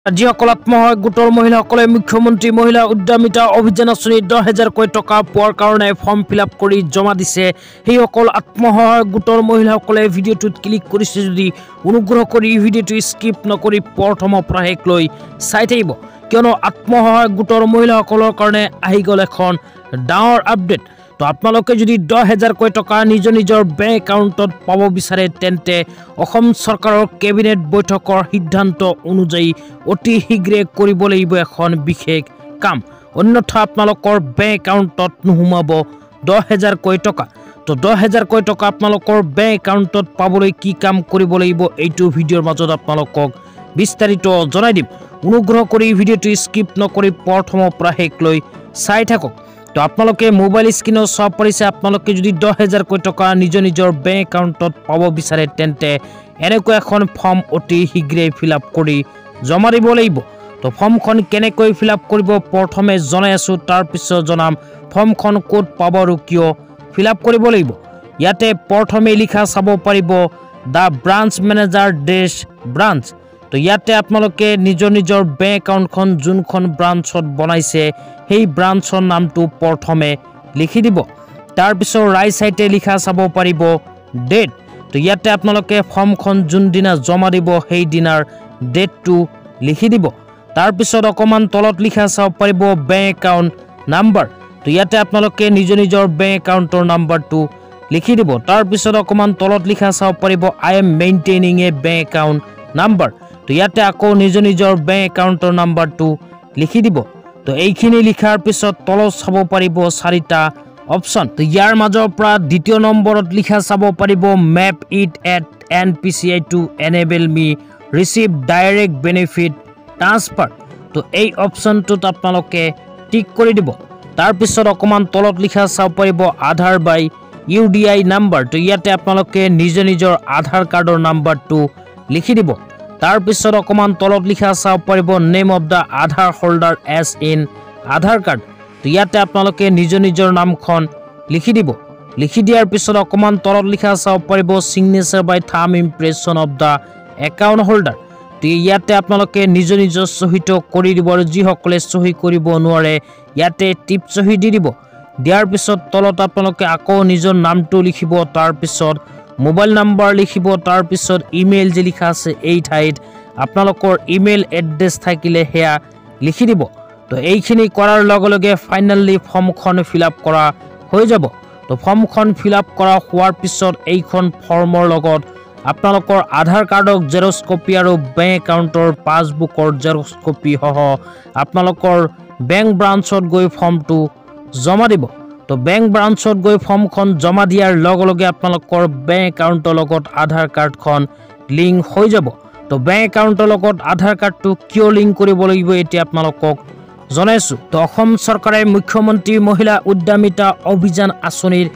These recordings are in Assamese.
যিসকল আত্মসহায়ক গোটৰ মহিলাসকলে মুখ্যমন্ত্ৰী মহিলা উদ্যমিতা অভিযান আঁচনি 10,000 কোটি টকা পোৱাৰ কাৰণে ফৰ্ম ফিলআপ কৰি জমা দিছে। সেইসকল আত্মসহায়ক গোটৰ মহিলাসকলে ভিডিঅ'টোত ক্লিক কৰিছে যদি অনুগ্ৰহ কৰি ভিডিঅ'টো স্কিপ নকৰি প্ৰথমৰ পৰা শেষ লৈ চাই থাকিব, কিয়নো আত্মসহায়ক গোটৰ মহিলাসকলৰ কাৰণে আহি গ'ল এখন ডাঙৰ আপডেট। তো আপোনালোকে যদি 10,000 কোটি টকা নিজৰ বেংক একাউণ্টত পাব বিচাৰে তেন্তে অসম চৰকাৰৰ কেবিনেট বৈঠকৰ সিদ্ধান্ত অনুযায়ী অতি শীঘ্ৰে কৰিব লাগিব এখন বিশেষ কাম, অন্যথা আপোনালোকৰ বেংক একাউণ্টত নোসোমাব 10,000 কোটি টকা। তো 10,000 কোটি টকা আপোনালোকৰ বেংক একাউণ্টত পাবলৈ কি কাম কৰিব লাগিব এইটো ভিডিঅ'ৰ মাজত আপোনালোকক বিস্তাৰিত জনাই দিম। অনুগ্ৰহ কৰি ভিডিঅ'টো স্কিপ নকৰি প্ৰথমৰ পৰা শেষ লৈ চাই থাকক। তো আপোনালোকে মোবাইল স্ক্ৰীনত চাব পাৰিছে, আপোনালোকে যদি 10,000 কোটি টকা নিজৰ বেংক একাউণ্টত পাব বিচাৰে তেন্তে এনেকুৱা এখন ফৰ্ম অতি শীঘ্ৰে ফিলআপ কৰি জমা দিব লাগিব। তো ফৰ্মখন কেনেকৈ ফিলআপ কৰিব প্ৰথমে জনাই আছো, তাৰপিছত জনাম ফৰ্মখন ক'ত পাব আৰু কিয় ফিলআপ কৰিব লাগিব। ইয়াতে প্ৰথমে লিখা চাব পাৰিব দ্য ব্ৰাঞ্চ মেনেজাৰ ডেছ ব্ৰাঞ্চ। তো ইয়াতে আপোনালোকে নিজৰ বেংক একাউণ্টখন যোনখন ব্ৰাঞ্চত বনাইছে সেই ব্ৰাঞ্চৰ নামটো প্ৰথমে লিখি দিব। তাৰপিছত ৰাইট সাইডে লিখা চাব পাৰিব ডেট। তো ইয়াতে আপোনালোকে ফৰ্মখন যোনদিনা জমা দিব সেই দিনাৰ ডেটটো লিখি দিব। তাৰপিছত অকণমান তলত লিখা চাব পাৰিব বেংক একাউণ্ট নাম্বাৰ। তো ইয়াতে আপোনালোকে নিজৰ বেংক একাউণ্টৰ নাম্বাৰটো লিখি দিব। তাৰপিছত অকণমান তলত লিখা চাব পাৰিব I am maintaining A bank account number. তো ইয়াতে আকৌ নিজৰ বেংক একাউণ্টৰ নাম্বাৰটো লিখি দিব। তো এইখিনি লিখাৰ পিছত তলত চাব পাৰিব 4টা অপশ্যন। তো ইয়াৰ মাজৰ পৰা দ্বিতীয় নম্বৰত লিখা চাব পাৰিব map it at NPCI two enable me receive direct benefit transfer. তো এই অপশ্যনটোত আপোনালোকে টিক কৰি দিব। তাৰপিছত অকণমান তলত লিখা চাব পাৰিব আধাৰ বাই UDI নাম্বাৰ। তো ইয়াতে আপোনালোকে নিজৰ আধাৰ কাৰ্ডৰ নাম্বাৰটো লিখি দিব। তাৰপিছত অকণমান তলত লিখা চাব পাৰিব name of the Aadhaar holder as in Aadhaar card. তো ইয়াতে আপোনালোকে নিজৰ নামখন লিখি দিব। লিখি দিয়াৰ পিছত অকণমান তলত লিখা চাব পাৰিব চিগনেচাৰ বাই থাম impression of the account holder. তো ইয়াতে আপোনালোকে নিজৰ চহীটো কৰি দিব আৰু যিসকলে চহী কৰিব নোৱাৰে ইয়াতে টিপ চহী দি দিব। দিয়াৰ পিছত তলত আপোনালোকে আকৌ নিজৰ নামটো লিখিব, তাৰপিছত মোবাইল নাম্বাৰ লিখিব, তাৰপিছত ইমেইল যে লিখা আছে এই ঠাইত আপোনালোকৰ ইমেইল এড্ৰেছ থাকিলে সেয়া লিখি দিব। তো এইখিনি কৰাৰ লগে লগে ফাইনেলি ফৰ্মখন ফিলআপ কৰা হৈ যাব। তো ফৰ্মখন ফিলআপ কৰা হোৱাৰ পিছত এইখন ফৰ্মৰ লগত আপোনালোকৰ আধাৰ কাৰ্ডৰ জেৰক্স কপি আৰু বেংক একাউণ্টৰ পাছবুকৰ জেৰক্স কপি সহ আপোনালোকৰ বেংক ব্ৰাঞ্চত গৈ ফৰ্মটো জমা দিব। তো বেংক ব্ৰাঞ্চত গৈ ফৰ্মখন জমা দিয়াৰ লগে লগে আপোনালোকৰ বেংক একাউণ্টৰ লগত আধাৰ কাৰ্ডখন লিংক হৈ যাব। তো বেংক একাউণ্টৰ লগত আধাৰ কাৰ্ডটো কিয় লিংক কৰিব লাগিব এতিয়া আপোনালোকক জনাইছোঁ। তো অসম চৰকাৰে মুখ্যমন্ত্ৰী মহিলা উদ্যমিতা অভিযান আঁচনিৰ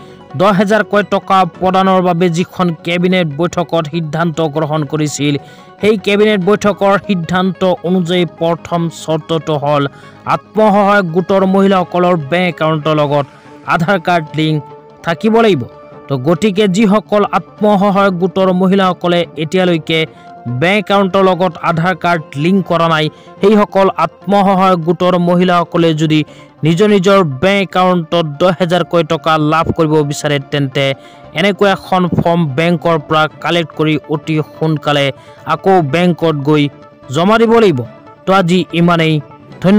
10,000 কোটি টকা প্ৰদানৰ বাবে যিখন কেবিনেট বৈঠকত সিদ্ধান্ত গ্ৰহণ কৰিছিল সেই কেবিনেট বৈঠকৰ সিদ্ধান্ত অনুযায়ী প্ৰথম চৰ্তটো হ'ল আত্মসহায়ক গোটৰ মহিলাসকলৰ বেংক একাউণ্টৰ লগত আধাৰ কাৰ্ড লিংক থাকিব লাগিব। তো গতিকে যিসকল আত্মসহায়ক গোটৰ মহিলাসকলে এতিয়ালৈকে বেংক একাউণ্টৰ লগত আধাৰ কাৰ্ড লিংক কৰা নাই সেইসকল আত্মসহায়ক গোটৰ মহিলাসকলে যদি নিজৰ বেংক একাউণ্টত 10,000 কোটি টকা লাভ কৰিব বিচাৰে তেন্তে এনেকুৱা এখন ফৰ্ম বেংকৰ পৰা কালেক্ট কৰি অতি সোনকালে আকৌ বেংকত গৈ জমা দিব লাগিব। তো আজি ইমানেই, ধন্যবাদ।